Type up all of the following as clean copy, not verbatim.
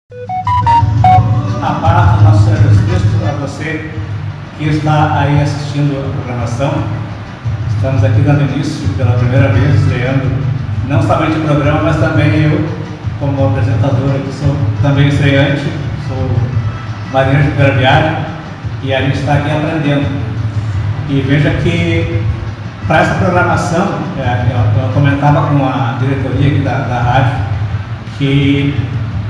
A paz do nosso Senhor Jesus Cristo, a você que está aí assistindo a programação. Estamos aqui dando início pela primeira vez, estreando não somente o programa, mas também eu, como apresentador, que sou também estreante, sou marinheiro de primeira viagem, e a gente está aqui aprendendo. E veja que para essa programação, eu comentava com a diretoria aqui da rádio que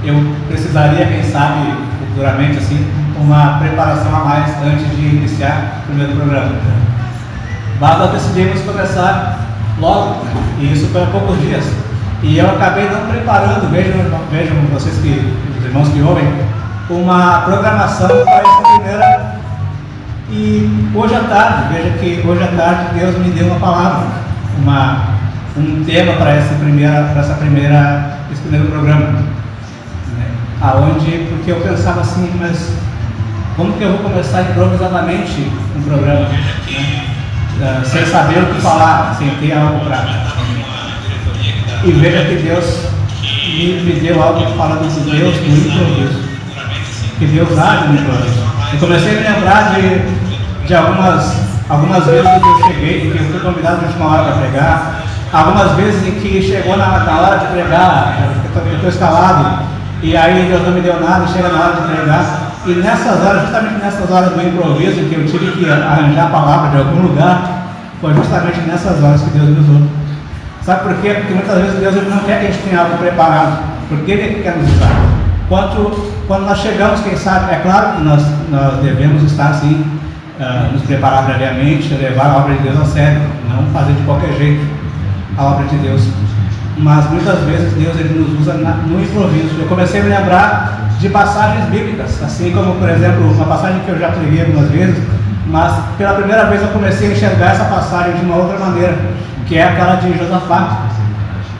eu precisaria, quem sabe, futuramente, assim, uma preparação a mais antes de iniciar o primeiro programa. Mas nós decidimos começar logo, e isso foi há poucos dias. E eu acabei não preparando, vejam vocês, os irmãos que ouvem, uma programação para essa primeira. E hoje à tarde, veja que hoje à tarde Deus me deu uma palavra, um tema para esse primeiro programa. Porque eu pensava assim, mas como que eu vou começar improvisadamente um programa, né? Sem saber o que falar, sem ter algo para. E veja que Deus me deu algo falando de Deus no improviso, que Deus age no improviso. Eu comecei a me lembrar de algumas vezes em que eu cheguei, em que eu fui convidado de última hora para pregar, algumas vezes em que chegou na hora de pregar, eu estou escalado, e aí Deus não me deu nada, chega na hora de pregar, e nessas horas, justamente nessas horas do improviso, que eu tive que arranjar a palavra de algum lugar, foi justamente nessas horas que Deus me usou. Sabe por quê? Porque muitas vezes Deus não quer que a gente tenha algo preparado, porque Ele quer nos usar. Quando nós chegamos, quem sabe, é claro que nós devemos estar assim, nos preparar previamente, levar a obra de Deus a sério, não fazer de qualquer jeito a obra de Deus. Mas muitas vezes Deus ele nos usa no improviso. Eu comecei a me lembrar de passagens bíblicas, assim como, por exemplo, uma passagem que eu já preguei algumas vezes, mas pela primeira vez eu comecei a enxergar essa passagem de uma outra maneira, que é aquela de Josafá,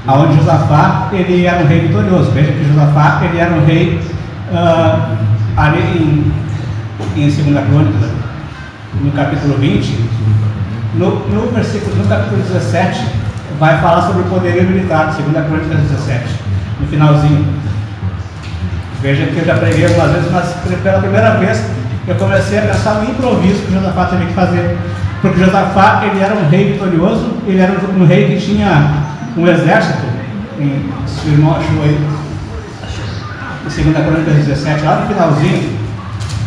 onde Josafá ele era um rei vitorioso. Veja que Josafá ele era um rei ali em 2 Crônicas, no capítulo 20, no capítulo 17, vai falar sobre o poderio militar, 2 Crônicas 17, no finalzinho. Veja que eu já preguei algumas vezes, mas pela primeira vez eu comecei a pensar no improviso que Josafá teve que fazer. Porque Josafá ele era um rei vitorioso, ele era um rei que tinha um exército, seu irmão achou aí, em 2 Crônicas 17, lá no finalzinho,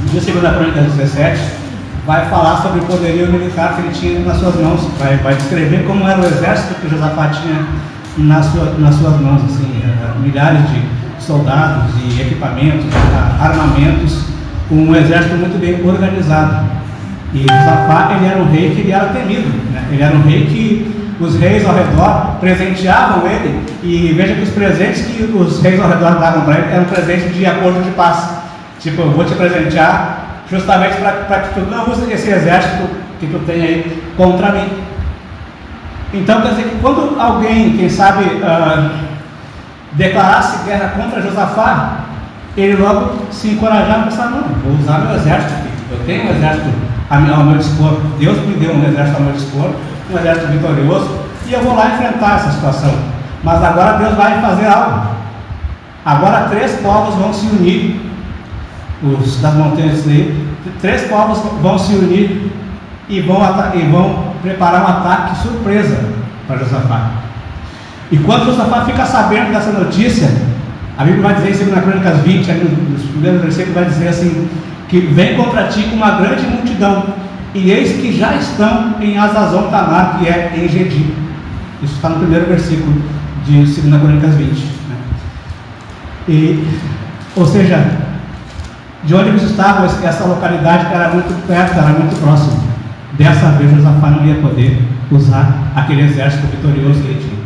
de 2 Crônicas 17, vai falar sobre o poderio militar que ele tinha nas suas mãos, vai descrever como era o exército que Josafá tinha nas suas mãos, assim, milhares de soldados e equipamentos, armamentos, um exército muito bem organizado. E Josafá ele era um rei que ele era temido, né? Ele era um rei que os reis ao redor presenteavam ele, e veja que os presentes que os reis ao redor davam para ele eram presentes de acordo de paz. Tipo, eu vou te presentear justamente para que tu não use esse exército que tu tem aí contra mim. Então, quer dizer que quando alguém, quem sabe, declarasse guerra contra Josafá, ele logo se encorajava e pensava, não, vou usar meu exército aqui. Eu tenho um exército ao meu dispor, Deus me deu um exército ao meu dispor, um exército vitorioso, e eu vou lá enfrentar essa situação. Mas agora Deus vai fazer algo. Agora 3 povos vão se unir, os das montanhas aí, 3 povos vão se unir e vão preparar um ataque surpresa para Josafá. E quando Josafá fica sabendo dessa notícia, a Bíblia vai dizer em 2 Crônicas 20, ali nos primeiros versículos, vai dizer assim, que vem contra ti uma grande multidão, e eis que já estão em Hazazon Tamar, que é em Gedi. Isso está no primeiro versículo de 2 Crônicas 20, né? Ou seja, de onde eles estavam, essa localidade era muito perto, era muito próximo. Dessa vez Josafá não ia poder usar aquele exército vitorioso que ele tinha.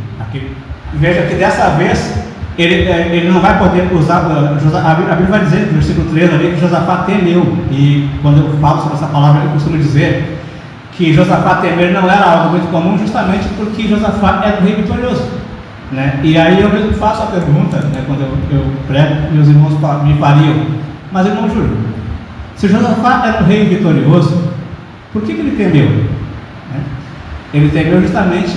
Veja que dessa vez ele não vai poder usar. A Bíblia vai dizer, no versículo 3 ali, que Josafá temeu. E quando eu falo sobre essa palavra, eu costumo dizer que Josafá temer não era algo muito comum, justamente porque Josafá era um rei vitorioso, né? E aí eu mesmo faço a pergunta, né, quando eu prego, meus irmãos me fariam, mas irmão Júlio, se Josafá era um rei vitorioso, por que ele temeu? Ele temeu justamente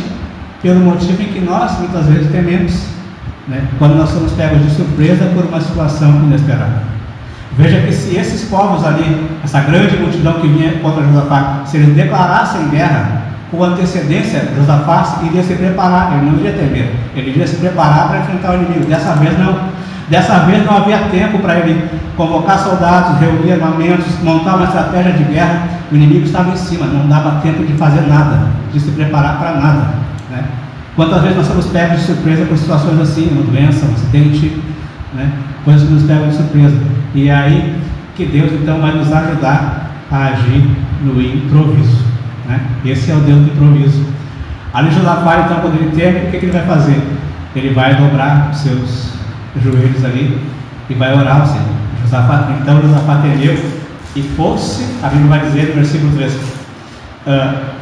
pelo motivo em que nós muitas vezes tememos. né, quando nós somos pegos de surpresa por uma situação inesperada. Veja que se esses povos ali, essa grande multidão que vinha contra Josafá, se eles declarassem guerra, com antecedência, Josafá iria se preparar, ele não iria ter medo, ele iria se preparar para enfrentar o inimigo. Dessa vez não havia tempo para ele convocar soldados, reunir armamentos, montar uma estratégia de guerra. O inimigo estava em cima, não dava tempo de fazer nada, de se preparar para nada, né? Quantas vezes nós somos pegos de surpresa por situações assim, uma doença, um acidente, né? Coisas que nos pegam de surpresa. E é aí que Deus então vai nos ajudar a agir no improviso, né? Esse é o Deus do improviso. Ali Josafá, então, quando ele teme, o que ele vai fazer? Ele vai dobrar os seus joelhos ali e vai orar ao Senhor. Então Josafá temeu e pôs-se, a Bíblia vai dizer no versículo 3,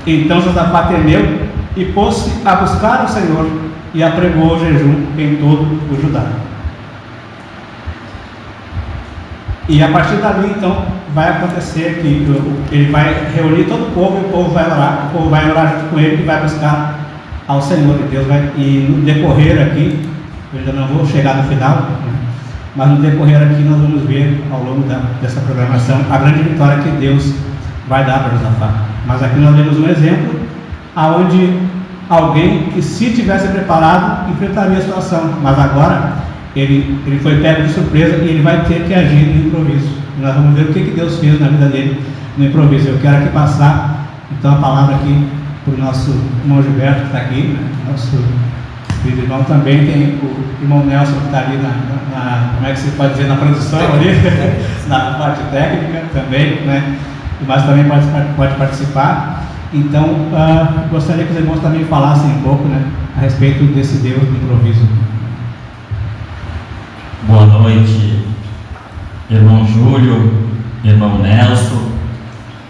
então Josafá temeu e pôs-se a buscar o Senhor e apregou o jejum em todo o Judá. E a partir dali, então, vai acontecer que ele vai reunir todo o povo e o povo vai orar junto com ele e vai buscar ao Senhor. E no decorrer aqui, eu ainda não vou chegar no final, né? Mas no decorrer aqui nós vamos ver ao longo dessa programação a grande vitória que Deus vai dar para Josafá. Mas aqui nós vemos um exemplo aonde alguém que, se tivesse preparado, enfrentaria a situação, mas agora ele foi pego de surpresa e ele vai ter que agir no improviso. Nós vamos ver o que Deus fez na vida dele no improviso. Eu quero aqui passar então a palavra aqui para o nosso irmão Gilberto, que está aqui, né? Nosso querido irmão. Também tem o irmão Nelson, que está ali como é que se pode dizer, na produção ali, na parte técnica também, né? Mas também pode participar. Então, gostaria que os irmãos também falassem um pouco, né, a respeito desse Deus do improviso. Boa noite, irmão Júlio, irmão Nelson.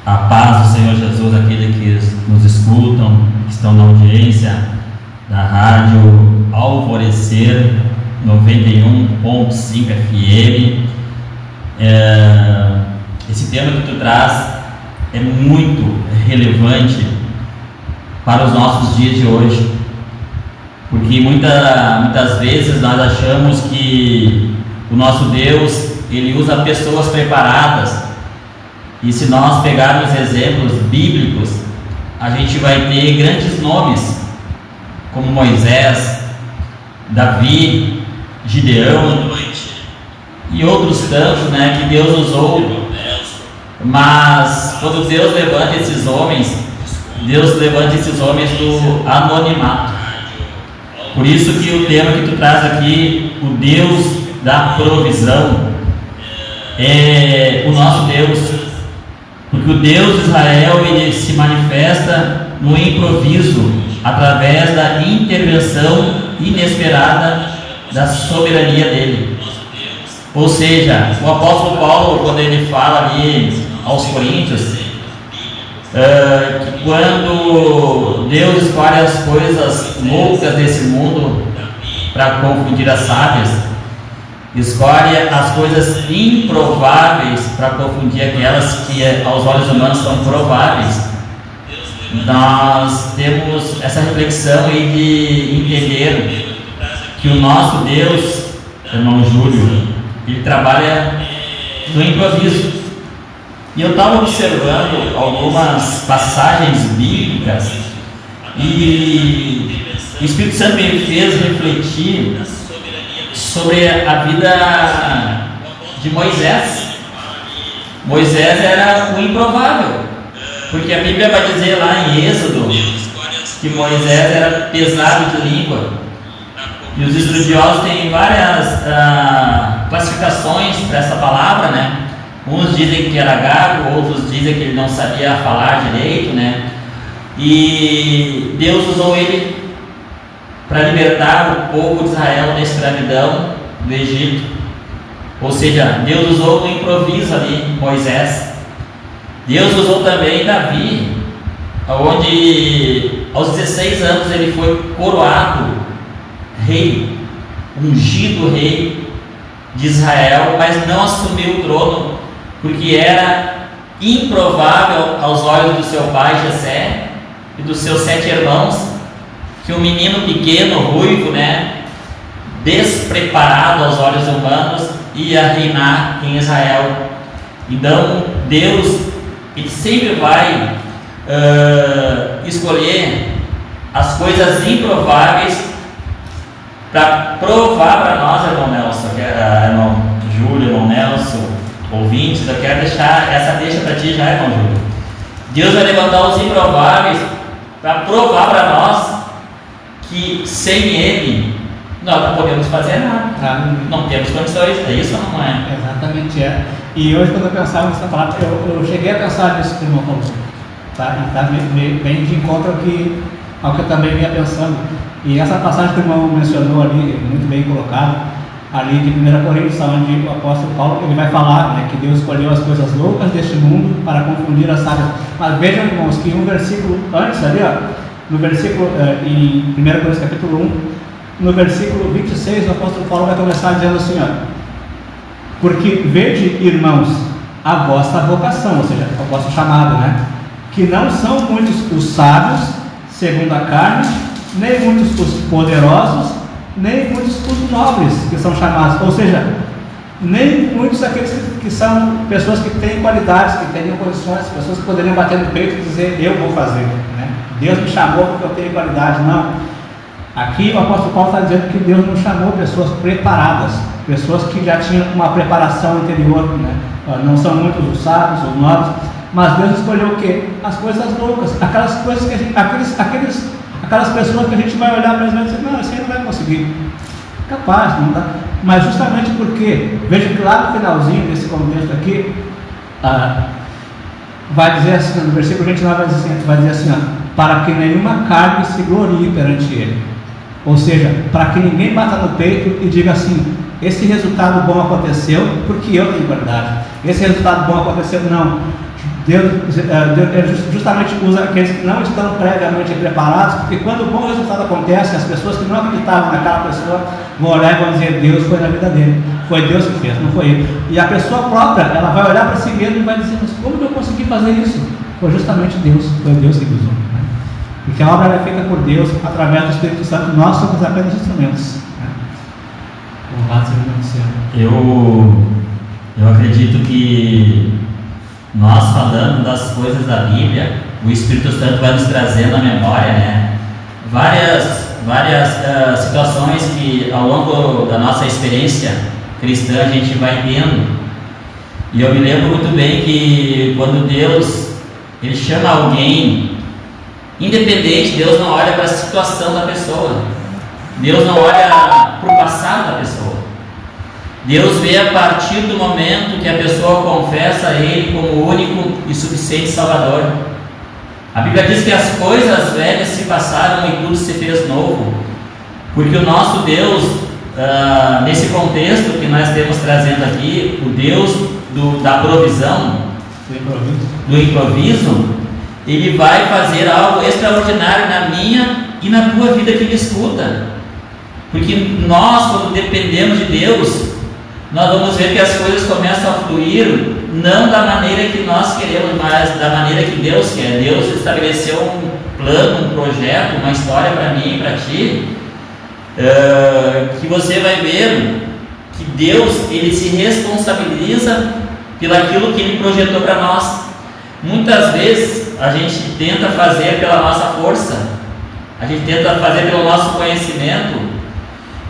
A paz do Senhor Jesus, aqueles que nos escutam, que estão na audiência da rádio Alvorecer 91.5 FM. Esse tema que tu traz é muito relevante para os nossos dias de hoje, porque muitas vezes nós achamos que o nosso Deus, ele usa pessoas preparadas, e se nós pegarmos exemplos bíblicos, a gente vai ter grandes nomes como Moisés, Davi, Gideão e outros tantos, né, que Deus usou. Mas quando Deus levanta esses homens, Deus levanta esses homens do anonimato. Por isso que o tema que tu traz aqui, o Deus da provisão, é o nosso Deus, porque o Deus de Israel, ele se manifesta no improviso, através da intervenção inesperada da soberania dele. Ou seja, o apóstolo Paulo, quando ele fala ali aos Coríntios, que quando Deus escolhe as coisas loucas desse mundo para confundir as sábias, escolhe as coisas improváveis para confundir aquelas que aos olhos humanos são prováveis. Nós temos essa reflexão aí de entender que o nosso Deus, irmão Júlio, ele trabalha no improviso. E eu estava observando algumas passagens bíblicas e o Espírito Santo me fez refletir sobre a vida de Moisés. Moisés era o improvável, porque a Bíblia vai dizer lá em Êxodo que Moisés era pesado de língua, e os estudiosos têm várias classificações para essa palavra, né? Uns dizem que era gago, outros dizem que ele não sabia falar direito, né? E Deus usou ele para libertar o povo de Israel da escravidão do Egito. Ou seja, Deus usou no improviso ali Moisés. Deus usou também Davi, onde aos 16 anos ele foi coroado rei, ungido rei de Israel, mas não assumiu o trono, porque era improvável aos olhos do seu pai Jessé e dos seus 7 irmãos que um menino pequeno, ruivo, né, despreparado aos olhos humanos, ia reinar em Israel. Então Deus, Ele sempre vai escolher as coisas improváveis para provar para nós, irmão Nelson, irmão Júlio, irmão Nelson, ouvintes. Eu quero deixar essa deixa para ti já, irmão Júlio. Deus vai levantar os improváveis para provar para nós que sem Ele nós não podemos fazer nada, não temos condições. É isso ou não é? Exatamente, é. E hoje, quando eu pensava nessa palavra, eu cheguei a pensar nisso que o irmão falou, tá? E está bem de encontro ao que eu também vinha pensando. E essa passagem que o irmão mencionou ali, muito bem colocado, ali de 1 Coríntios, onde o apóstolo Paulo ele vai falar, né, que Deus escolheu as coisas loucas deste mundo para confundir as sábias. Mas vejam, irmãos, que um versículo antes ali, no versículo, em 1 Coríntios capítulo 1, no versículo 26, o apóstolo Paulo vai começar dizendo assim, porque vede, irmãos, a vossa vocação, ou seja, o vosso chamado, né? Que não são muitos os sábios, segundo a carne, nem muitos os poderosos, nem muitos os nobres que são chamados, ou seja, nem muitos aqueles que são pessoas que têm qualidades, que têm condições, pessoas que poderiam bater no peito e dizer, eu vou fazer, né? Deus me chamou porque eu tenho qualidade. Não. Aqui o apóstolo Paulo está dizendo que Deus não chamou pessoas preparadas, pessoas que já tinham uma preparação anterior, né? Não são muitos os sábios, os nobres, mas Deus escolheu o quê? As coisas loucas, aquelas coisas que a gente, aquelas pessoas que a gente vai olhar para eles e dizer, não, esse aí não vai conseguir. Capaz, não dá. Mas justamente porque, veja que lá no finalzinho desse contexto aqui, vai dizer assim, no versículo 29 vai dizer assim, para que nenhuma carne se glorie perante Ele. Ou seja, para que ninguém bata no peito e diga assim, esse resultado bom aconteceu porque eu tenho qualidade. Esse resultado bom aconteceu, não. Deus justamente usa aqueles que não estão previamente preparados, porque quando o bom resultado acontece, as pessoas que não acreditavam naquela pessoa vão olhar e vão dizer, Deus foi na vida dele, foi Deus que fez, não foi ele. E a pessoa própria, ela vai olhar para si mesma e vai dizer, mas como que eu consegui fazer isso? Foi justamente Deus, foi Deus que usou. Porque a obra é feita por Deus, através do Espírito Santo, nós somos apenas instrumentos. Louvado seja o nome do Senhor. Eu acredito que nós falando das coisas da Bíblia, o Espírito Santo vai nos trazendo à memória, né? Várias situações que ao longo da nossa experiência cristã a gente vai tendo. E eu me lembro muito bem que quando Deus Ele chama alguém, independente, Deus não olha para a situação da pessoa, Deus não olha para o passado da pessoa. Deus vê a partir do momento que a pessoa confessa a Ele como o único e suficiente Salvador. A Bíblia diz que as coisas velhas se passaram e tudo se fez novo, porque o nosso Deus, nesse contexto que nós temos trazendo aqui, o Deus da provisão, do improviso, Ele vai fazer algo extraordinário na minha e na tua vida que me escuta. Porque nós, quando dependemos de Deus, nós vamos ver que as coisas começam a fluir, não da maneira que nós queremos, mas da maneira que Deus quer. Deus estabeleceu um plano, um projeto, uma história para mim e para ti, que você vai ver que Deus, Ele se responsabiliza pelaquilo que Ele projetou para nós. Muitas vezes a gente tenta fazer pela nossa força, a gente tenta fazer pelo nosso conhecimento,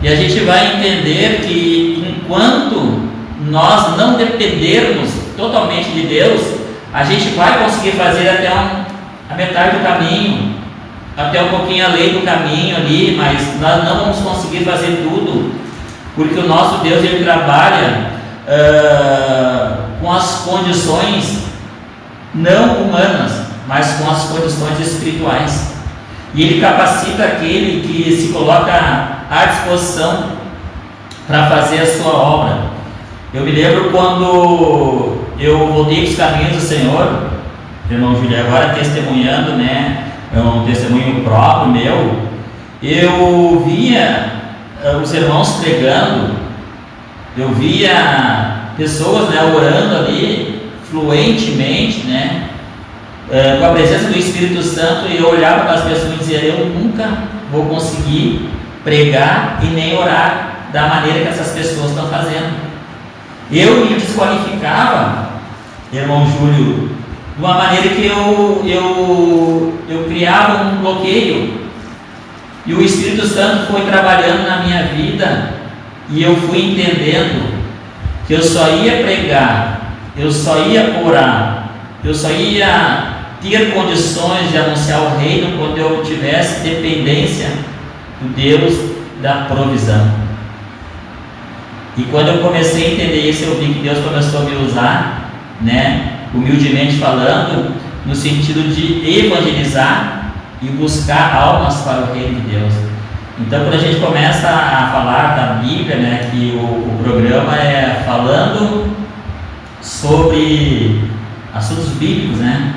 e a gente vai entender que enquanto nós não dependermos totalmente de Deus, a gente vai conseguir fazer até a metade do caminho, até um pouquinho além do caminho ali, mas nós não vamos conseguir fazer tudo, porque o nosso Deus, Ele trabalha com as condições não humanas, mas com as condições espirituais, e Ele capacita aquele que se coloca à disposição para fazer a sua obra. Eu me lembro quando eu voltei para os caminhos do Senhor, irmão Júlio, agora testemunhando, né, é um testemunho próprio meu, eu via os irmãos pregando, eu via pessoas, né, orando ali fluentemente, né, com a presença do Espírito Santo, e eu olhava para as pessoas e dizia, eu nunca vou conseguir pregar e nem orar da maneira que essas pessoas estão fazendo. Eu me desqualificava, irmão Júlio, de uma maneira que eu criava um bloqueio. E o Espírito Santo foi trabalhando na minha vida e eu fui entendendo que eu só ia pregar, eu só ia orar, eu só ia ter condições de anunciar o reino quando eu tivesse dependência do Deus da provisão. E quando eu comecei a entender isso, eu vi que Deus começou a me usar, né, humildemente falando, no sentido de evangelizar e buscar almas para o reino de Deus. Então, quando a gente começa a falar da Bíblia, né, que o programa é falando sobre assuntos bíblicos, né?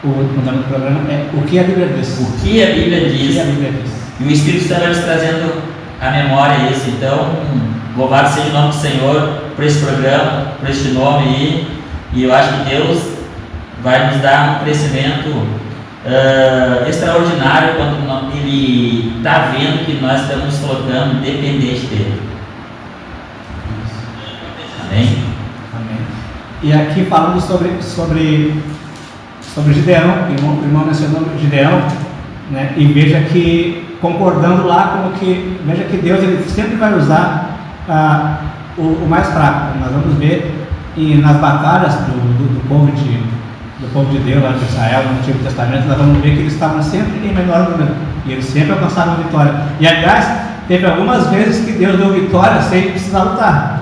O nome do programa é O que a Bíblia diz. O que a Bíblia diz. O que a Bíblia diz. E o Espírito Santo vai nos trazendo à memória isso. Então, louvado seja o nome do Senhor por esse programa, por este nome aí. E eu acho que Deus vai nos dar um crescimento extraordinário quando Ele está vendo que nós estamos nos colocando dependente dEle. Amém? Amém. E aqui falando sobre Gideão, o irmão mencionou Gideão, né? E veja que, concordando lá com que, veja que Deus ele sempre vai usar o mais fraco. Nós vamos ver nas batalhas do povo de Deus, lá de Israel, no Antigo Testamento, nós vamos ver que eles estavam sempre em menor número, e eles sempre alcançaram vitória. E aliás, teve algumas vezes que Deus deu vitória sem precisar lutar.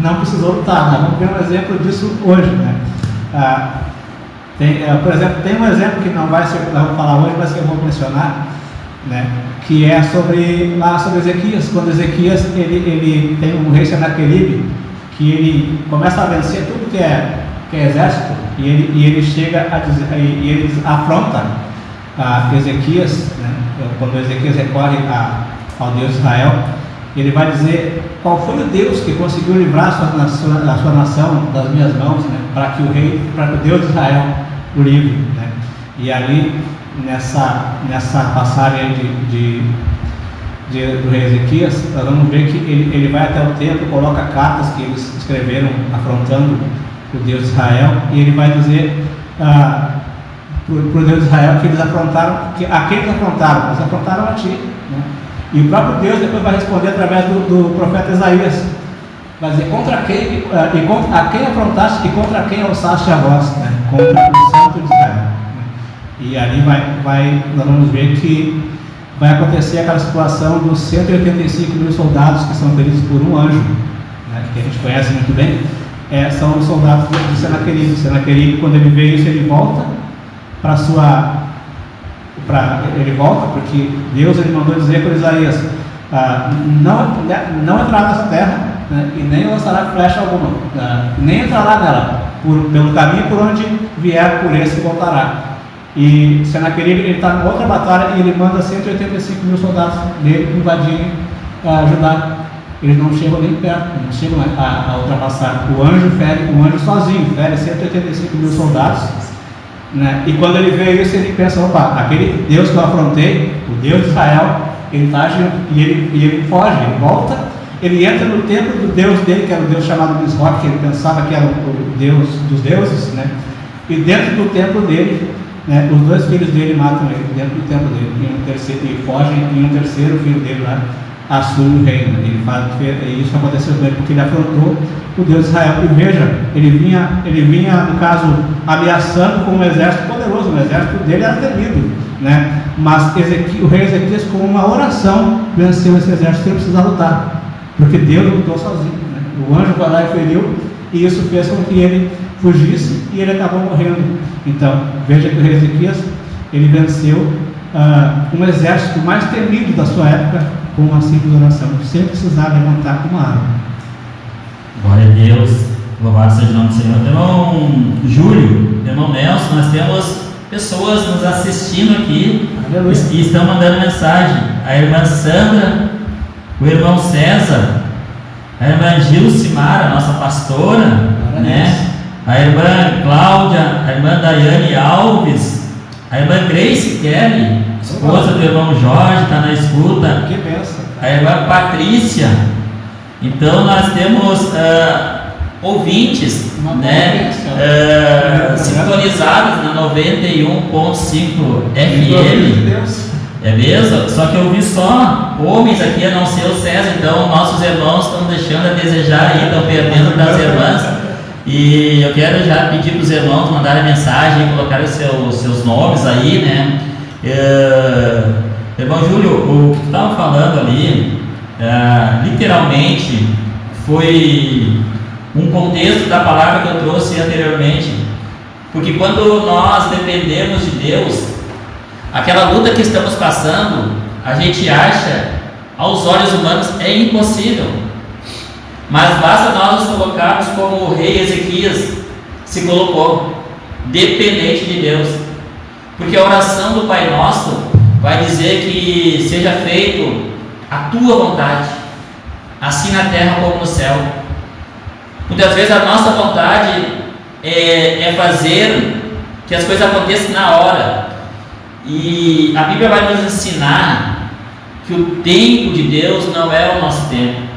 Não precisou lutar. Nós vamos ver um exemplo disso hoje, né? Por exemplo, tem um exemplo que não vai ser que nós vamos falar hoje, mas que eu vou mencionar, né? Que é sobre Ezequias. Quando Ezequias ele tem um rei Senaqueribe, que ele começa a vencer tudo que é exército, e ele chega a dizer, e ele afronta Ezequias, né? Quando Ezequias recorre ao Deus de Israel, ele vai dizer qual foi o Deus que conseguiu livrar a sua nação das minhas mãos, né? Para que o Deus de Israel o livre, né? E ali nessa passagem do rei Ezequias, nós vamos ver que ele vai até o templo, coloca cartas que eles escreveram afrontando o Deus de Israel, e ele vai dizer para o Deus de Israel que eles afrontaram, a quem eles afrontaram a ti, né? E o próprio Deus depois vai responder através do profeta Isaías, vai dizer a quem afrontaste e contra quem alçaste a voz, né? Contra o santo de Israel, né? E ali nós vamos ver que vai acontecer aquela situação dos 185 mil soldados que são feridos por um anjo, né? Que a gente conhece muito bem. São os soldados de Senaqueribe. Senaqueribe, quando ele vê isso, ele volta ele volta porque Deus ele mandou dizer para Isaías, não entrará nessa terra, né? E nem lançará flecha alguma, nem entrará nela, pelo caminho por onde vier, por esse voltará. E Senaqueribe ele está em outra batalha e ele manda 185 mil soldados dele invadirem Judá. Eles não chegam nem perto, não chegam a ultrapassar. O anjo sozinho fere 185 mil soldados, né? E quando ele vê isso, ele pensa, aquele Deus que eu afrontei, o Deus de Israel, ele está agindo, e ele foge, ele volta, ele entra no templo do Deus dele, que era o Deus chamado Nisroch, que ele pensava que era o Deus dos deuses, né? E dentro do templo dele, né, os dois filhos dele matam ele dentro do templo dele, e fogem, e um terceiro filho dele lá assume o reino. Ele fala que isso aconteceu com ele porque ele afrontou o Deus de Israel. E veja, ele vinha no caso ameaçando com um exército poderoso. O exército dele era temido, né? Mas o rei Ezequias, com uma oração, venceu esse exército sem precisar lutar, porque Deus lutou sozinho, né? O anjo foi lá e feriu, e isso fez com que ele fugisse e ele acabou morrendo. Então veja que o rei Ezequias ele venceu um exército mais temido da sua época com uma simples oração, sem precisar levantar uma arma. Glória a Deus, louvado seja o nome do Senhor. Irmão Júlio, irmão Nelson, nós temos pessoas nos assistindo aqui. Aleluia. E estão mandando mensagem. A irmã Sandra, o irmão César, a irmã Gilcimara, nossa pastora, né? A irmã Cláudia, a irmã Daiane Alves, a irmã Grace Kelly, esposa do irmão Jorge, está na escuta. Que benção. a irmã Patrícia. Então nós temos ouvintes, né, sintonizados na 91.5 FM. É mesmo? Só que eu vi só homens aqui, a não ser o César. Então nossos irmãos estão deixando a desejar aí, estão perdendo para as irmãs. E eu quero já pedir para os irmãos mandarem mensagem e colocarem seus nomes aí, né? Irmão Júlio, o que tu estava falando ali, literalmente foi um contexto da palavra que eu trouxe anteriormente. Porque quando nós dependemos de Deus, aquela luta que estamos passando, a gente acha, aos olhos humanos, é impossível. Mas basta nós nos colocarmos como o rei Ezequias se colocou, dependente de Deus. Porque a oração do Pai Nosso vai dizer que seja feito a tua vontade, assim na terra como no céu. Muitas vezes a nossa vontade é fazer que as coisas aconteçam na hora. E a Bíblia vai nos ensinar que o tempo de Deus não é o nosso tempo.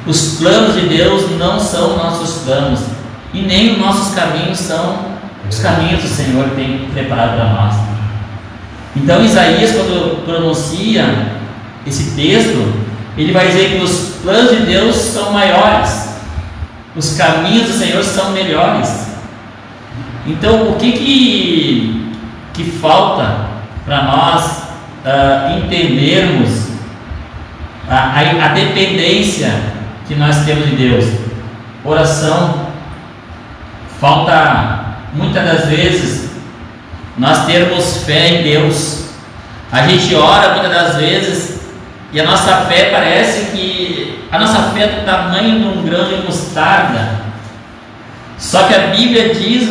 Os planos de Deus não são nossos planos, e nem os nossos caminhos são os caminhos do Senhor que tem preparado para nós. Então Isaías, quando pronuncia esse texto, ele vai dizer que os planos de Deus são maiores, os caminhos do Senhor são melhores. Então o que falta para nós entendermos a dependência que nós temos de Deus? Oração. Falta muitas das vezes nós termos fé em Deus. A gente ora muitas das vezes e a nossa fé parece que a nossa fé é do tamanho de um grão de mostarda. Só que a Bíblia diz,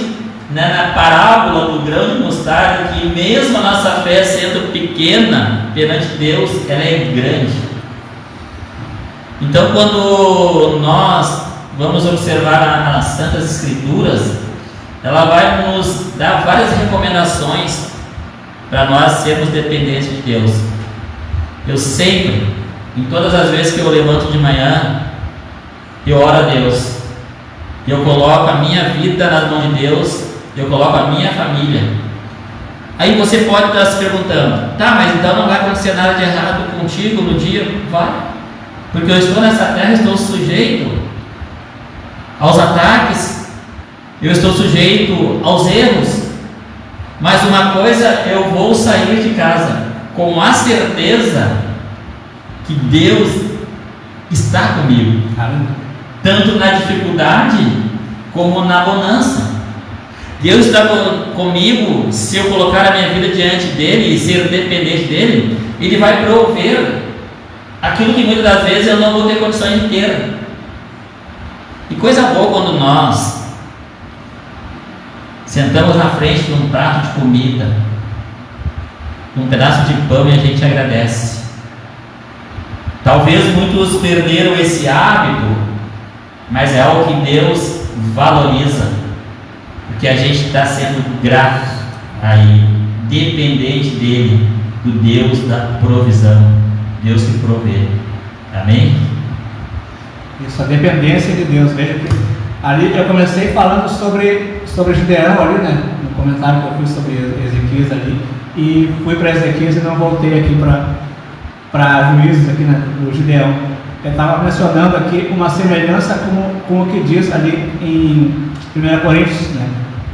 né, na parábola do grão de mostarda, que mesmo a nossa fé sendo pequena perante Deus, ela é grande. Então, quando nós vamos observar as Santas Escrituras, ela vai nos dar várias recomendações para nós sermos dependentes de Deus. Eu sempre, em todas as vezes que eu levanto de manhã, eu oro a Deus, eu coloco a minha vida nas mãos de Deus, eu coloco a minha família. Aí você pode estar se perguntando, tá, mas então não vai acontecer nada de errado contigo no dia? Vai, porque eu estou nessa terra, estou sujeito aos ataques, eu estou sujeito aos erros, mas uma coisa, eu vou sair de casa com a certeza que Deus está comigo, tanto na dificuldade como na bonança. Deus está comigo se eu colocar a minha vida diante dele e ser dependente dele. Ele vai prover aquilo que muitas das vezes eu não vou ter condições de ter. E coisa boa quando nós sentamos na frente de um prato de comida, um pedaço de pão, e a gente agradece. Talvez muitos perderam esse hábito, mas é algo que Deus valoriza, porque a gente está sendo grato aí, dependente dele, do Deus da provisão, Deus que provê. Amém? Isso, a dependência de Deus. Veja que ali eu comecei falando sobre Gideão ali, né? No comentário que eu fiz sobre Ezequias ali, e fui para Ezequias e não voltei aqui para Juízes aqui, né, do Gideão. Eu estava mencionando aqui uma semelhança com o que diz ali em 1 Coríntios, né?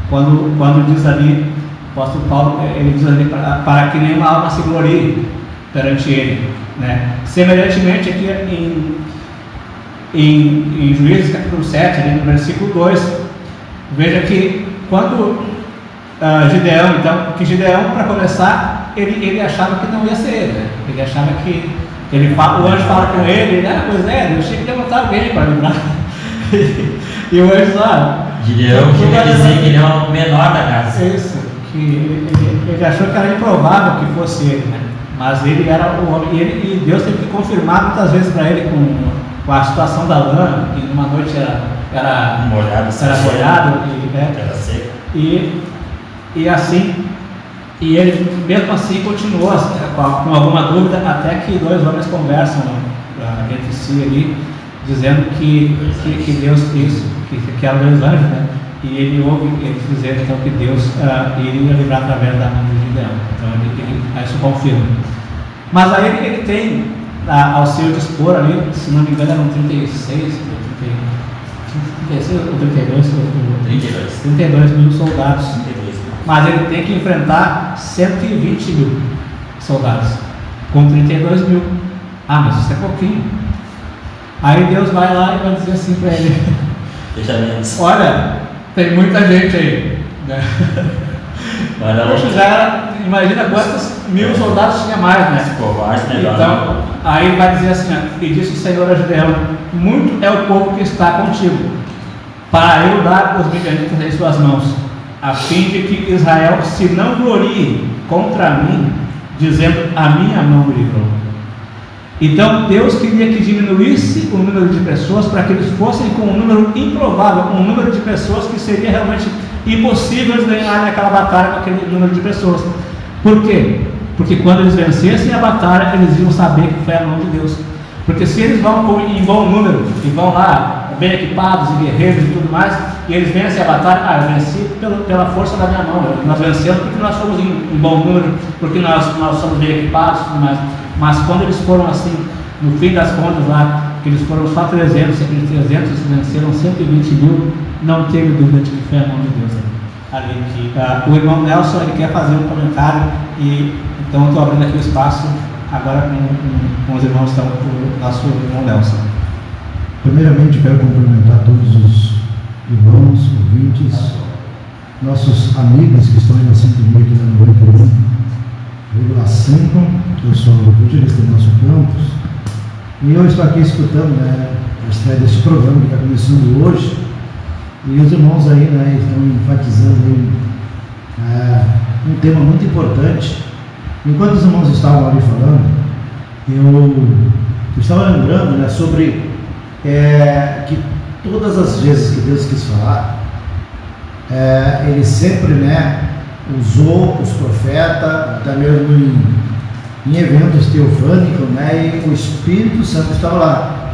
Quando diz ali, o apóstolo Paulo, ele diz ali, para que nenhuma alma se glorie perante ele, né? Semelhantemente aqui em Juízes capítulo 7, ali no versículo 2, veja que quando Gideão, para começar, ele achava que não ia ser ele, né? Ele achava que o anjo fala com ele, pois é, eu tinha que levantar alguém para livrar. E o anjo lá, Gideão queria dizer que ele é o menor da casa. Isso, que ele achou que era improvável que fosse ele, né? Mas ele era o homem, e Deus teve que confirmar muitas vezes para ele com a situação da lã, que numa noite era molhado, era seco. E assim E ele, mesmo assim, continuou com alguma dúvida, até que dois homens conversam entre si ali, dizendo que Deus isso, que eram dois anjos, né? E ele ouve eles dizendo então que Deus iria livrar através da mão de Gideão. Então isso confirma. Mas aí ele tem ao seu dispor ali, se não me engano eram 36 ou 32 mil soldados. Mas ele tem que enfrentar 120 mil soldados com 32 mil. Mas isso é pouquinho. Aí Deus vai lá e vai dizer assim para ele: deixa menos. Olha, tem muita gente aí, né? Imagina quantos mil soldados tinha mais, né? Então, aí vai dizer assim: e disse o Senhor a Gideão: muito é o povo que está contigo, para eu dar os midianitas em suas mãos, a fim de que Israel se não glorie contra mim, dizendo: a minha mão me livrou. Então Deus queria que diminuísse o número de pessoas para que eles fossem com um número improvável, um número de pessoas que seria realmente impossível de ganhar naquela batalha com aquele número de pessoas. Por quê? Porque quando eles vencessem a batalha, eles iam saber que foi a mão de Deus. Porque se eles vão em bom número e vão lá bem equipados e guerreiros e tudo mais, e eles vencem a batalha, eu venci pela força da minha mão, nós vencemos porque nós somos em bom número, porque nós somos bem equipados e tudo mais. Mas quando eles foram assim, no fim das contas lá, que eles foram só 300, e aqueles 300 venceram 120 mil, não teve dúvida de que foi a mão de Deus ali. O irmão Nelson, ele quer fazer um comentário, e então estou abrindo aqui o espaço agora com os irmãos, então, o nosso irmão Nelson. Primeiramente, quero cumprimentar todos os irmãos, ouvintes, nossos amigos que estão aí na sintonia aqui na 91,5. Eu sou o evangelista do nosso campus e eu estou aqui escutando, né, a estreia desse programa que está começando hoje, e os irmãos aí, né, estão enfatizando aí, um tema muito importante. Enquanto os irmãos estavam ali falando, eu estava lembrando, né, sobre que todas as vezes que Deus quis falar, Ele sempre, né, usou os profetas, até mesmo em eventos teofânicos, né, e o Espírito Santo estava lá.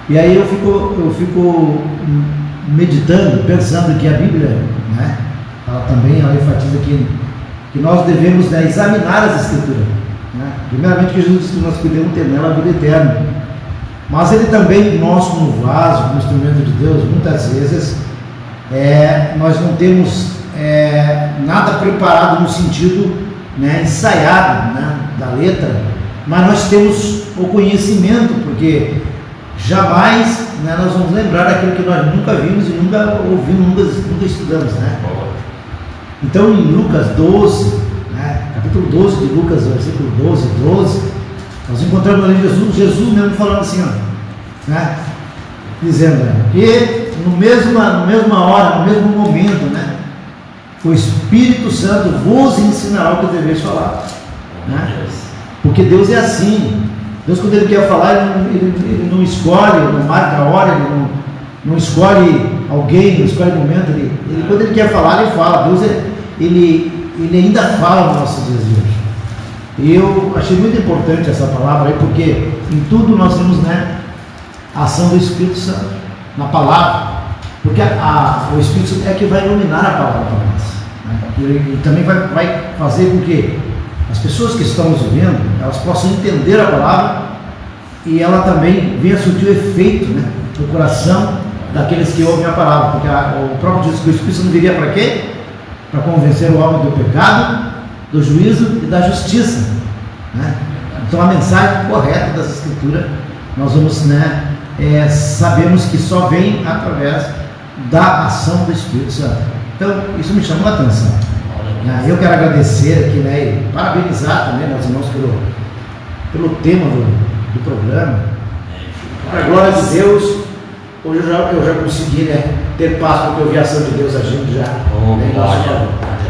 E aí eu fico meditando, pensando que a Bíblia, né, ela enfatiza que nós devemos, né, examinar as Escrituras, né? Primeiramente que Jesus disse que nós podemos ter nela a vida eterna, mas Ele também, nós como vaso, como instrumento de Deus, muitas vezes nós não temos nada preparado no sentido, né, ensaiado, né, da letra, mas nós temos o conhecimento, porque jamais, né, nós vamos lembrar daquilo que nós nunca vimos e nunca ouvimos, nunca estudamos, né? Então em Lucas 12, né, capítulo 12 de Lucas, versículo 12, nós encontramos ali Jesus mesmo falando assim, né, dizendo, né, que na mesma hora, no mesmo momento, né, o Espírito Santo vos ensinará o que deveis falar, né? Porque Deus é assim. Deus, quando Ele quer falar, Ele não escolhe, não marca a hora, Ele não escolhe alguém, não escolhe o momento. Quando Ele quer falar, Ele fala. Deus Ele ainda fala nos nossos dias de hoje. E eu achei muito importante essa palavra aí, porque em tudo nós temos, né, a ação do Espírito Santo na palavra. Porque o Espírito Santo é que vai iluminar a palavra para nós, né? E também vai fazer com que as pessoas que estão nos ouvindo, elas possam entender a palavra e ela também venha surtir o efeito, né, no coração daqueles que ouvem a palavra. Porque o próprio Jesus, que o Espírito Santo viria para quê? Para convencer o homem do pecado, do juízo e da justiça, né? Então a mensagem correta das Escrituras nós vamos, né, sabemos que só vem através da ação do Espírito Santo. Então isso me chamou a atenção. Eu quero agradecer aqui, né, e parabenizar também meus irmãos pelo tema do programa. Para a glória de Deus, hoje eu já consegui, né, ter paz, porque eu vi a ação de Deus agindo já.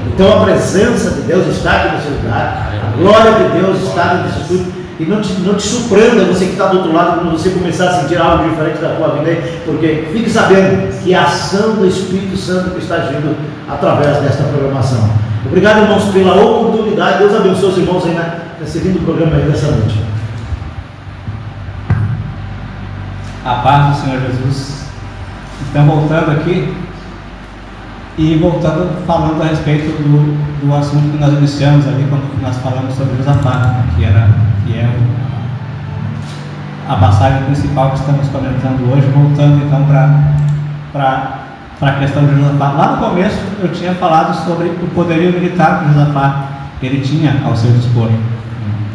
Então a presença de Deus está aqui nesse lugar, a glória de Deus está nesse estúdio. E não te surpreenda você que está do outro lado quando você começar a sentir algo diferente da tua vida aí, porque fique sabendo que a ação do Espírito Santo que está agindo através desta programação. Obrigado, irmãos, pela oportunidade. Deus abençoe os irmãos aí seguindo o programa aí dessa noite. A paz do Senhor Jesus. Então, voltando aqui e falando a respeito do assunto que nós iniciamos ali quando nós falamos sobre Josafá, que é a passagem principal que estamos comentando hoje, voltando então para a questão de Josafá. Lá no começo eu tinha falado sobre o poderio militar que Josafá ele tinha ao seu dispor,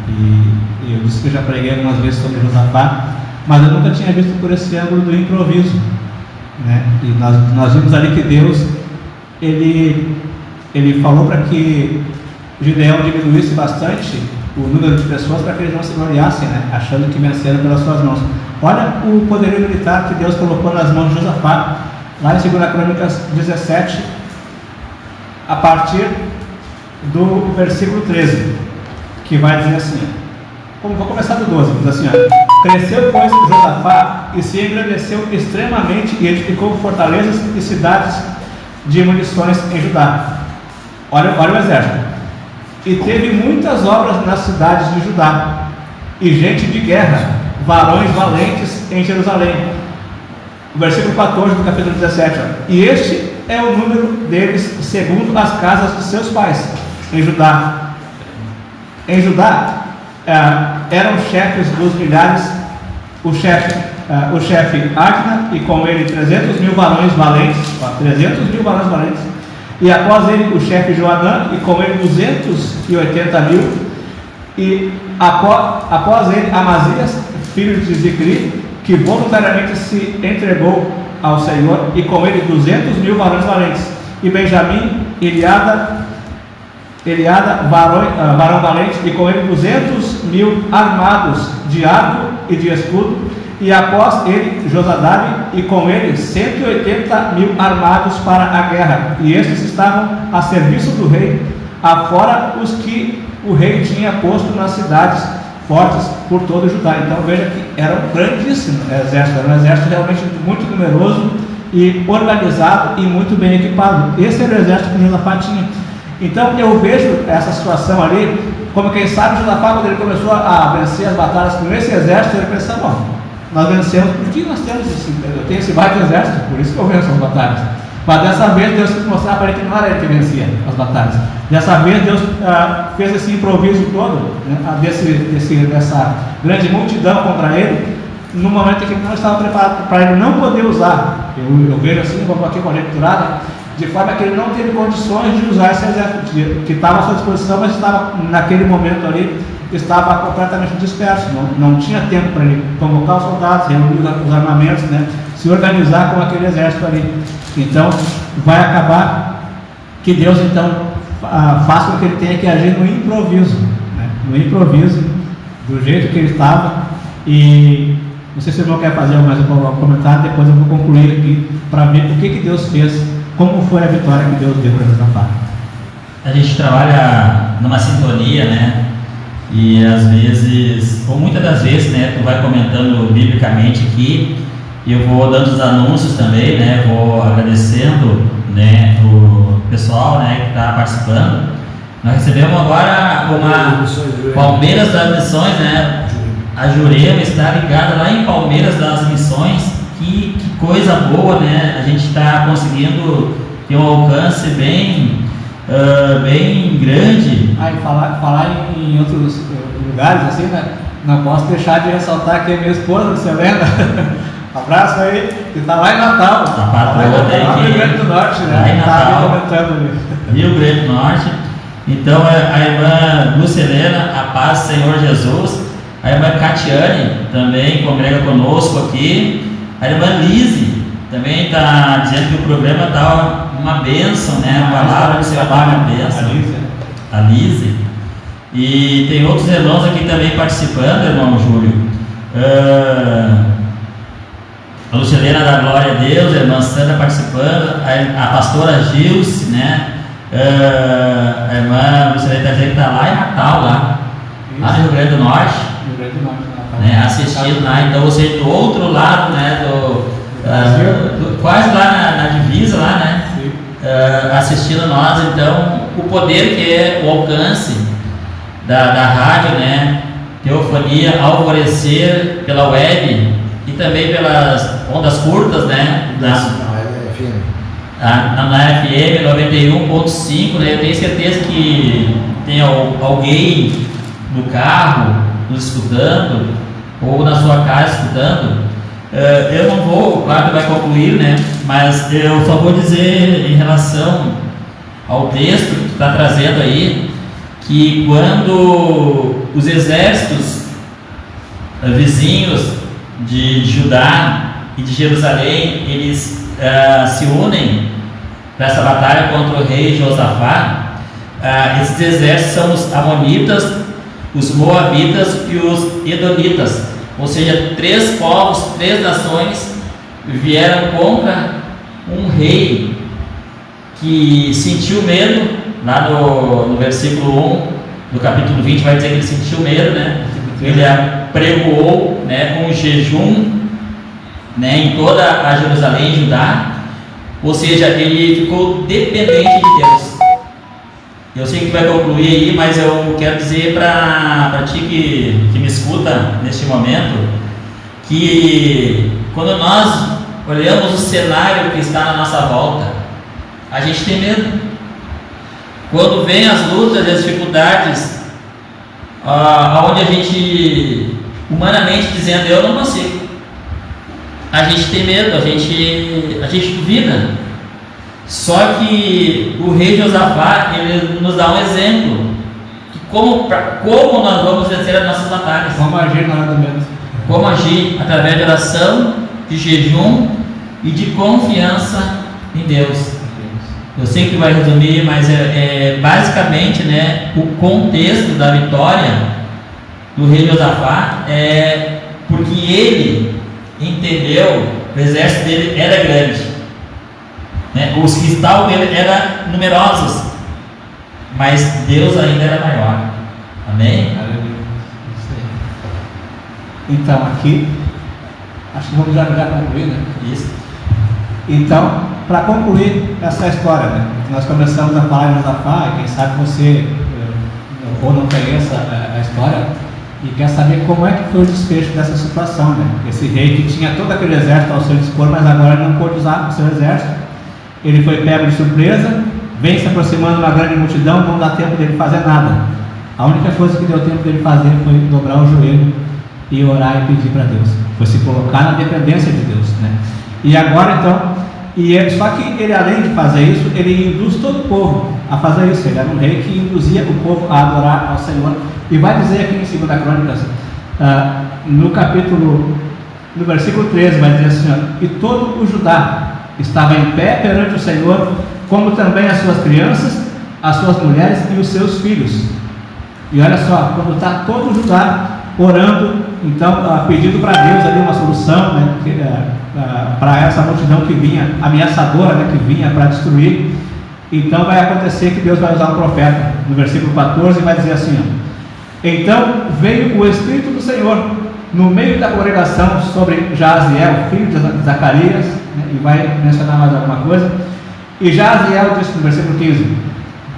e eu disse que eu já preguei algumas vezes sobre Josafá, mas eu nunca tinha visto por esse ângulo do improviso, né? E nós vimos ali que Deus ele falou para que Gideão diminuísse bastante o número de pessoas para que eles não se gloriassem, né? Achando que venceram pelas suas mãos. Olha o poderio militar que Deus colocou nas mãos de Josafá, lá em 2 Crônicas 17, a partir do versículo 13, que vai dizer assim, vou começar do 12, diz assim, cresceu, pois, Josafá e se engrandeceu extremamente e edificou fortalezas e cidades de munições em Judá. Olha o exército. E teve muitas obras nas cidades de Judá, e gente de guerra, varões valentes em Jerusalém. O versículo 14 do capítulo 17. E este é o número deles, segundo as casas de seus pais, em Judá. Em Judá eram chefes dos milhares, o chefe Adna, e com ele 300 mil varões valentes, 300 mil varões valentes, e após ele o chefe Joanã, e com ele 280 mil, e após ele Amazias, filho de Zicri, que voluntariamente se entregou ao Senhor, e com ele 200 mil varões valentes, e Benjamim, Eliada, varão valente, e com ele 200 mil armados de arco e de escudo, e após ele Josadabe, e com ele 180 mil armados para a guerra, e estes estavam a serviço do rei, afora os que o rei tinha posto nas cidades fortes por todo o Judá. Então veja que era um grandíssimo exército, era um exército realmente muito numeroso e organizado e muito bem equipado. Esse era o exército que Josafá tinha. Então eu vejo essa situação ali como, quem sabe, Josafá, quando ele começou a vencer as batalhas com esse exército, ele pensou, bom, nós vencemos porque nós temos eu tenho esse baita exército, por isso que eu venço as batalhas. Mas dessa vez Deus quis mostrar para ele que não era ele que vencia as batalhas. Dessa vez Deus fez esse improviso todo, né, dessa grande multidão contra ele, no momento em que ele não estava preparado, para ele não poder usar. Eu vejo assim, vou aqui com a leitura, de forma que ele não teve condições de usar esse exército que estava à sua disposição, mas estava naquele momento ali, estava completamente disperso, não tinha tempo para ele convocar os soldados, reunir os armamentos, né, se organizar com aquele exército ali. Então vai acabar que Deus então faça com que ele tenha que agir no improviso, né, no improviso, do jeito que ele estava. E não sei se o irmão quer fazer mais um comentário, depois eu vou concluir aqui para ver o que Deus fez, como foi a vitória que Deus deu para Josafá. A gente trabalha numa sintonia, né? E às vezes, ou muitas das vezes, né, tu vai comentando biblicamente aqui, e eu vou dando os anúncios também, né, vou agradecendo, né, o pessoal, né, que está participando. Nós recebemos agora uma Palmeiras das Missões, né, a Jurema está ligada lá em Palmeiras das Missões. Que coisa boa, né, a gente está conseguindo ter um alcance bem grande. E falar em outros lugares, assim, né? Não posso deixar de ressaltar que a minha esposa, você lembra? Abraço aí, que está lá em Natal. A patroa lá no Rio Grande do Norte, né? Lá em Natal, comentando ali. Rio Grande do Norte. Então a irmã Lucilena, a paz do Senhor Jesus. A irmã Catiane também congrega conosco aqui. A irmã Lise também está dizendo que o programa está uma bênção, né? A palavra do Senhor está uma bênção. A Lise. E tem outros irmãos aqui também participando, irmão Júlio. A Lucilena da Glória a Deus, a irmã Sandra participando, a pastora Gilce, né? A irmã Lucilena está dizendo que está lá em Natal, lá no Rio Grande do Norte. Né, assistindo lá, então você do outro lado, né, quase lá na divisa lá, né, assistindo nós. Então o poder que é o alcance da rádio, né? Teofania, Alvorecer, pela web e também pelas ondas curtas, né? Na FM. Na FM 91.5, né? Eu tenho certeza que tem alguém no carro nos escutando ou na sua casa escutando. Eu não vou, claro que vai concluir, né? Mas eu só vou dizer em relação ao texto que tu está trazendo aí, que quando os exércitos vizinhos de Judá e de Jerusalém, eles se unem para essa batalha contra o rei Josafá, esses exércitos são os amonitas, os moabitas e os edomitas, ou seja, 3 povos, 3 nações vieram contra um rei que sentiu medo. Lá no versículo 1 do capítulo 20 vai dizer que ele sentiu medo, né? Ele apregoou, né, um jejum, né, em toda a Jerusalém e Judá, ou seja, ele ficou dependente de Deus. Eu sei que vai concluir aí, mas eu quero dizer para ti que me escuta neste momento, que quando nós olhamos o cenário que está na nossa volta, a gente tem medo. Quando vem as lutas e as dificuldades, onde a gente, humanamente dizendo, eu não consigo, a gente tem medo, a gente duvida. Só que o rei Josafá, ele nos dá um exemplo de como nós vamos vencer as nossas batalhas. Como agir na hora do medo. Como agir através de oração, de jejum e de confiança em Deus. Eu sei que vai resumir, mas basicamente, né, o contexto da vitória do rei Josafá é porque ele entendeu que o exército dele era grande. Né? Os que estavam nele eram numerosos, mas Deus ainda era maior. Amém? Então, aqui, acho que vamos já concluir, né? Isso. Então, para concluir essa história, né? Nós começamos a falar de Josafá, e quem sabe você ou não conhece a história e quer saber como é que foi o desfecho dessa situação, né? Esse rei que tinha todo aquele exército ao seu dispor, mas agora não pôde usar o seu exército. Ele foi pego de surpresa, vem se aproximando uma grande multidão, não dá tempo dele fazer nada. A única coisa que deu tempo dele fazer foi dobrar o joelho e orar e pedir para Deus. Foi se colocar na dependência de Deus, né? E agora então, só que ele, além de fazer isso, ele induz todo o povo a fazer isso. Ele era um rei que induzia o povo a adorar ao Senhor. E vai dizer aqui em 2 Crônicas, no versículo 13, vai dizer assim, ó, e todo o Judá estava em pé perante o Senhor, como também as suas crianças, as suas mulheres e os seus filhos. E olha só, quando está todo o Judá orando, então pedindo para Deus ali uma solução, né, para essa multidão que vinha, ameaçadora, né, que vinha para destruir. Então vai acontecer que Deus vai usar um profeta, no versículo 14 vai dizer assim, ó, então veio o Espírito do Senhor no meio da congregação sobre Jaziel, filho de Zacarias, né, e vai mencionar mais alguma coisa. E Jaziel disse no versículo 15,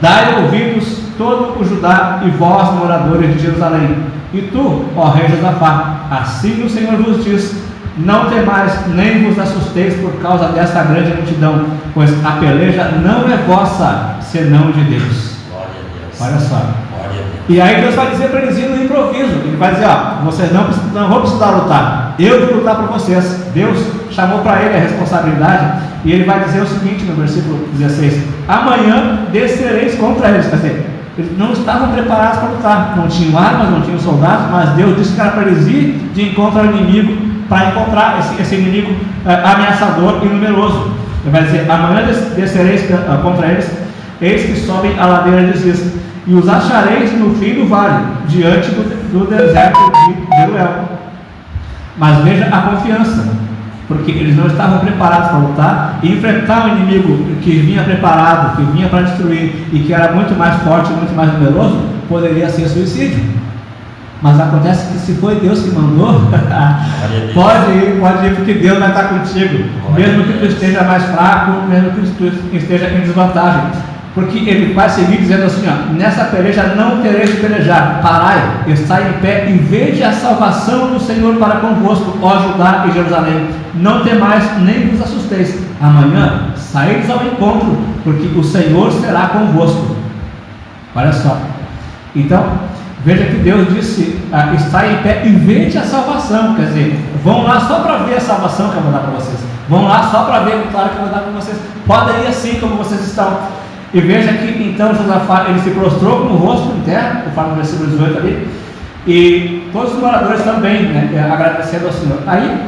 dai ouvidos todo o Judá e vós, moradores de Jerusalém, e tu, ó rei Josafá, assim o Senhor vos diz, não temais nem vos assusteis por causa desta grande multidão, pois a peleja não é vossa, senão de Deus. Glória a Deus. Olha só. Glória a Deus. E aí Deus vai dizer para eles ir no improviso. Ele vai dizer, ó, vocês não vão precisar lutar, eu vou lutar por vocês. Deus chamou para ele a responsabilidade. E ele vai dizer o seguinte no versículo 16, amanhã descereis contra eles. Quer dizer, eles não estavam preparados para lutar, não tinham armas, não tinham soldados, mas Deus disse que era para eles ir de encontro ao inimigo, para encontrar esse inimigo ameaçador e numeroso. Ele vai dizer, amanhã descereis contra eles, eis que sobem a ladeira de Ziz, e os achareis no fim do vale, diante do deserto de Jeruel. Mas veja a confiança, porque eles não estavam preparados para lutar, e enfrentar um inimigo que vinha preparado, que vinha para destruir, e que era muito mais forte, muito mais numeroso, poderia ser suicídio. Mas acontece que se foi Deus que mandou, pode ir, porque Deus vai estar contigo, mesmo que tu esteja mais fraco, mesmo que tu esteja em desvantagem. Porque ele vai seguir dizendo assim, ó, nessa peleja não tereis de pelejar, parai, estai em pé e vede a salvação do Senhor para convosco, ó Judá e Jerusalém, não temais nem vos assusteis, amanhã saídes ao encontro, porque o Senhor será convosco. Olha só, então veja que Deus disse, estai em pé e vede a salvação, quer dizer, vão lá só para ver a salvação que eu vou dar para vocês, vão lá só para ver a vitória que eu vou dar para vocês, podem ir assim como vocês estão. E veja que então Josafá, ele se prostrou com o rosto em terra, conforme o versículo 18 ali, e todos os moradores também, né, agradecendo ao Senhor. Aí,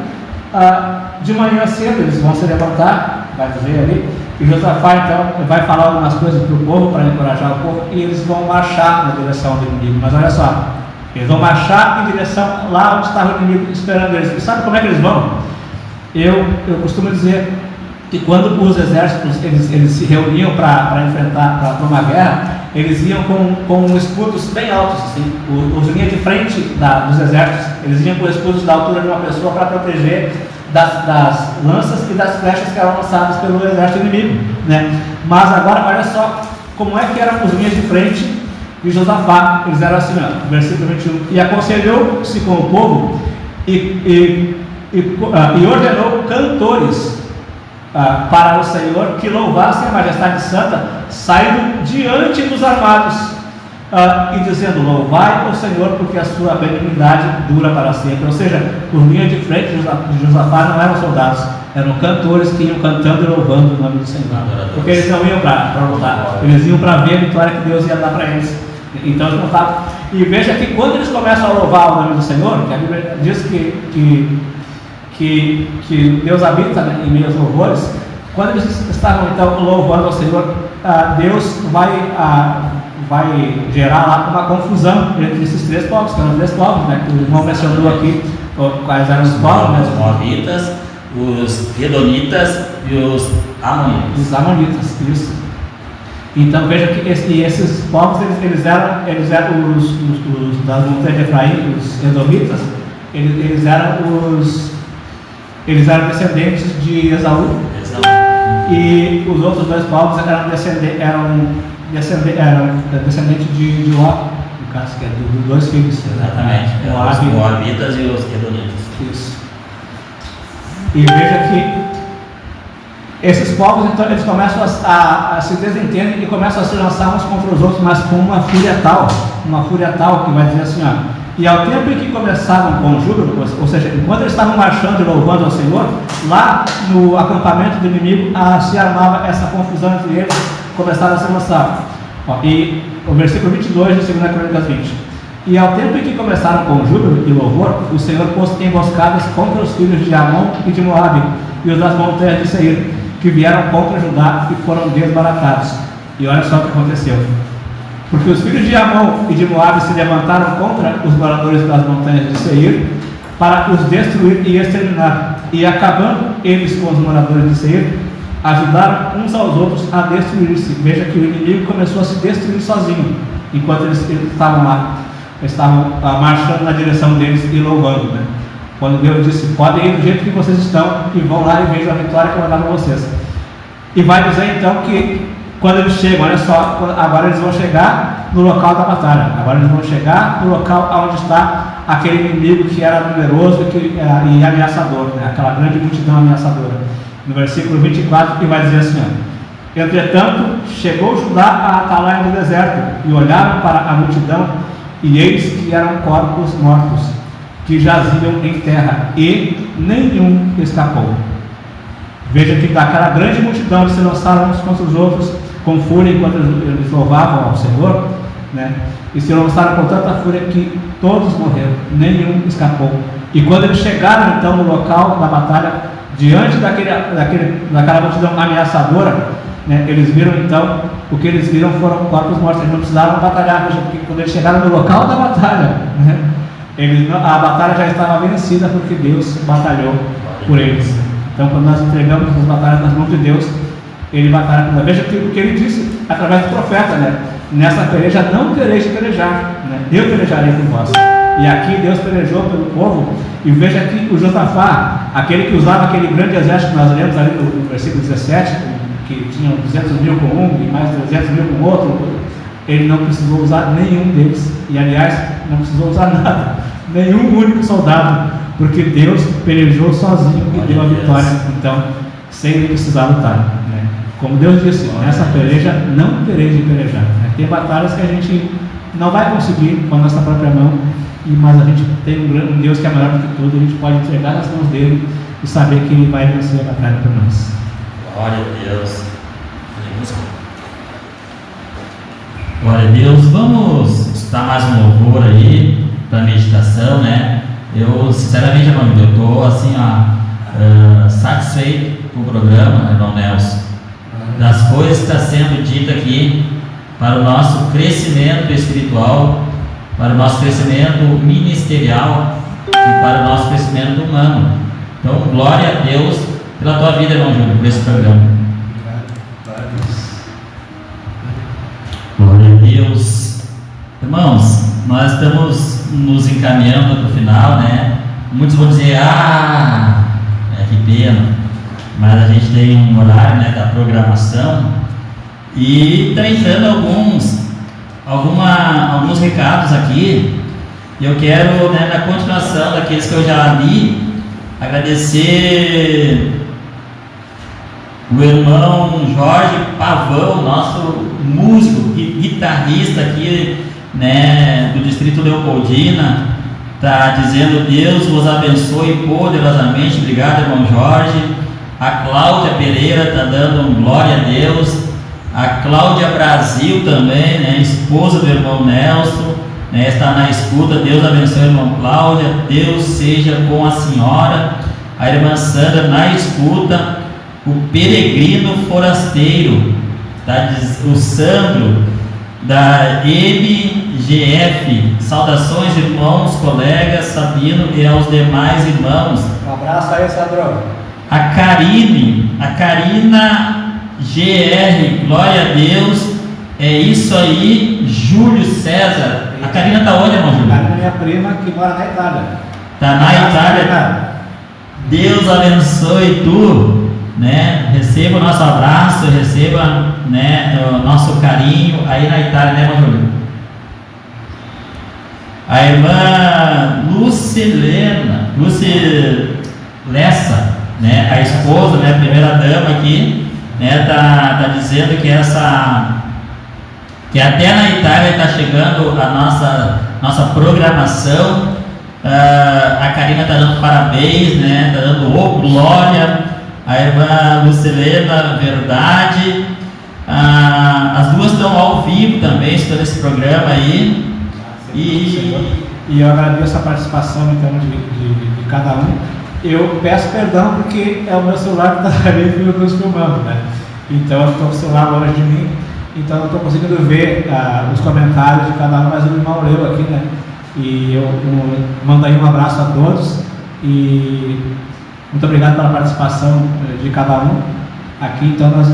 de manhã cedo, eles vão se levantar, vai dizer ali, e Josafá então vai falar algumas coisas para o povo, para encorajar o povo, e eles vão marchar na direção do inimigo. Mas olha só, eles vão marchar em direção lá onde estava o inimigo esperando eles. E sabe como é que eles vão? Eu costumo dizer que quando os exércitos eles se reuniam para enfrentar para uma guerra, eles iam com escudos bem altos, assim, os linhas de frente dos exércitos, eles iam com escudos da altura de uma pessoa para proteger das lanças e das flechas que eram lançadas pelo exército inimigo, né? Mas agora olha só como é que eram os linhas de frente de Josafá. Eles eram assim, ó, versículo 21, e aconselhou-se com o povo e ordenou cantores para o Senhor que louvassem a majestade santa, saindo diante dos armados, e dizendo, louvai o Senhor, porque a sua benignidade dura para sempre. Ou seja, por linha de frente de Josafá não eram soldados, eram cantores que iam cantando e louvando o nome do Senhor, porque eles não iam para lutar, eles iam para ver a vitória que Deus ia dar para eles. Então eles contavam. E veja que quando eles começam a louvar o nome do Senhor, que a Bíblia diz que Deus habita, né, em meio aos louvores, quando eles estavam então louvando ao Senhor, Deus vai gerar lá uma confusão entre esses três povos, que eram três povos, né, que o irmão mencionou aqui, quais eram os povos, né? Os Moabitas, os Edonitas e os Amonitas. Os Amonitas, isso. Então veja que esses povos, eles eram os das montanhas de Efraim, os Edomitas, eles eram descendentes de Esaú, e os outros dois povos eram descendentes de Ló, no caso, que é dos dois filhos. Exatamente, os Moabitas e os Edonitas. Isso. E veja que esses povos, então, eles começam a se desentender e começam a se lançar uns contra os outros, mas com uma fúria tal que vai dizer assim, ó, e ao tempo em que começavam com júbilo, ou seja, enquanto eles estavam marchando e louvando ao Senhor, lá no acampamento do inimigo se armava essa confusão entre eles, começaram a se lançar. E o versículo 22 de 2 Crônicas 20. E ao tempo em que começaram com júbilo e louvor, o Senhor pôs emboscadas contra os filhos de Amon e de Moabe e os das montanhas de Seir, que vieram contra Judá e foram desbaratados. E olha só o que aconteceu. Porque os filhos de Amon e de Moabe se levantaram contra os moradores das montanhas de Seir para os destruir e exterminar. E acabando eles com os moradores de Seir, ajudaram uns aos outros a destruir-se. Veja que o inimigo começou a se destruir sozinho, enquanto eles estavam lá. Eles estavam marchando na direção deles e louvando, né? Quando Deus disse, podem ir do jeito que vocês estão e vão lá e vejam a vitória que eu vou dar para vocês. E vai dizer então que quando eles chegam, olha só, agora eles vão chegar no local da batalha. Agora eles vão chegar no local onde está aquele inimigo que era numeroso e ameaçador, né? Aquela grande multidão ameaçadora. No versículo 24, e vai dizer assim, ó, entretanto, chegou Judá à atalaia do deserto, e olharam para a multidão, e eis que eram corpos mortos, que jaziam em terra, e nenhum escapou. Veja que daquela grande multidão eles se lançaram uns contra os outros com fúria enquanto eles louvavam ao Senhor, né? E se lançaram com tanta fúria que todos morreram, nenhum escapou. E quando eles chegaram então no local da batalha, diante daquela multidão ameaçadora, né, eles viram então, o que eles viram foram corpos mortos. Eles não precisavam batalhar, porque quando eles chegaram no local da batalha, né, a batalha já estava vencida, porque Deus batalhou por eles. Então, quando nós entregamos as batalhas nas mãos de Deus, Ele batalha por nós. Veja o que Ele disse através do profeta, né? Nessa peleja não tereis de pelejar, né? Eu pelejarei por vós. E aqui Deus pelejou pelo povo. E veja que o Josafá, aquele que usava aquele grande exército que nós lemos ali no versículo 17, que tinham 200 mil com um e mais 300 mil com outro, ele não precisou usar nenhum deles, e aliás, não precisou usar nada, nenhum único soldado, porque Deus pelejou sozinho e deu a vitória, então, sem ele precisar lutar, né? Como Deus disse, nessa peleja não tereis de pelejar, né? Tem batalhas que a gente não vai conseguir com a nossa própria mão, mas a gente tem um Deus que é maior do que tudo, a gente pode entregar nas mãos dele e saber que ele vai vencer a batalha por nós. Glória a Deus. Glória a Deus. Vamos escutar mais um louvor aí para meditação, né? Eu, sinceramente, eu estou assim, satisfeito com o programa, irmão Nelson, das coisas que está sendo dita aqui para o nosso crescimento espiritual, para o nosso crescimento ministerial e para o nosso crescimento humano. Então, glória a Deus pela tua vida, irmão Júlio, por esse programa. Glória a Deus. Irmãos, nós estamos nos encaminhando para o final, né? Muitos vão dizer, que pena, mas a gente tem um horário, né, da programação e está entrando alguns recados aqui. E eu quero, né, na continuação daqueles que eu já li, agradecer o irmão Jorge Pavão, nosso músico e guitarrista aqui, né, do Distrito Leopoldina, está dizendo: Deus vos abençoe poderosamente. Obrigado, irmão Jorge. A Cláudia Pereira está dando glória a Deus. A Cláudia Brasil também, né, esposa do irmão Nelson, né, está na escuta. Deus abençoe, irmão Cláudia. Deus seja com a senhora. A irmã Sandra na escuta. O peregrino forasteiro, o Sandro da MGF. Saudações, irmãos, colegas, Sabino e aos demais irmãos. Um abraço aí, Sandro. A Karina GR, glória a Deus. É isso aí, Júlio César. A Karina está onde, irmão Júlio? A Karina é minha prima que mora na Itália. Está na Itália. Deus abençoe tu, né? Receba o nosso abraço, receba, né, o nosso carinho aí na Itália, né, irmão Júlio? A irmã Lucilena, Lessa, né, a esposa, né, a primeira dama aqui, né, tá dizendo que até na Itália está chegando a nossa programação. A Karina está dando parabéns, né, está dando glória. A irmã Lucilena, verdade. As duas estão ao vivo também, estão nesse programa aí. E eu agradeço a participação, então, de cada um. Eu peço perdão porque é o meu celular que está ali nos filmando, né? Então eu estou com o celular longe de mim, então eu estou conseguindo ver os comentários de cada um, mas o irmão leu aqui, né? E eu mando aí um abraço a todos e muito obrigado pela participação de cada um. Aqui então nós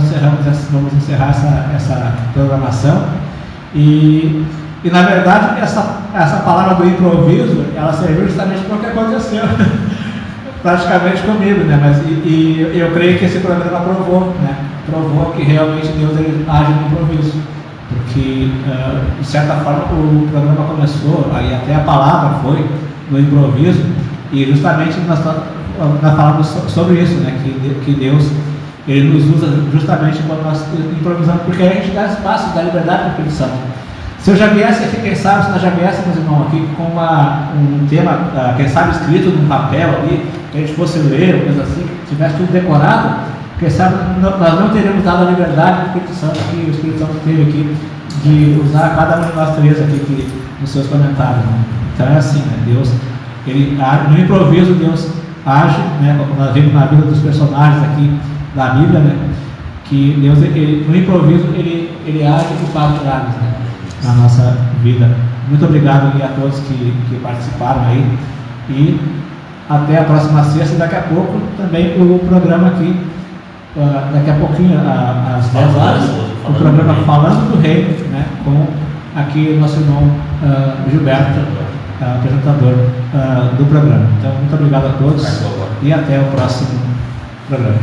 vamos encerrar essa programação. E na verdade essa palavra do improviso, ela serviu justamente para o que aconteceu praticamente comigo, né? Mas eu creio que esse programa provou que realmente Deus ele age no improviso, porque de certa forma o programa começou, aí até a palavra foi no improviso, e justamente nós falamos sobre isso, né? Que Deus ele nos usa justamente quando nós improvisamos, porque a gente dá espaço, dá liberdade para o Espírito Santo. Se eu já viesse aqui, quem sabe, se nós já viéssemos, irmão, aqui com um tema, quem sabe, escrito num papel ali, que a gente fosse ler, coisa assim, que tivesse tudo decorado, quem sabe nós não teríamos dado a liberdade do Espírito Santo que o Espírito Santo teve aqui, de usar cada um de nós três aqui nos seus comentários. Né? Então é assim, né? Deus, ele, no improviso, Deus age, né? Como nós vemos na vida dos personagens aqui da Bíblia, né? Que Deus, no improviso, ele age e faz milagres, né? Na nossa vida. Muito obrigado a todos que participaram aí e até a próxima sexta. Daqui a pouco também o programa aqui, daqui a pouquinho às 10 horas, o programa Falando do Reino, né, com aqui nosso irmão Gilberto, apresentador do programa. Então muito obrigado a todos e até o próximo programa.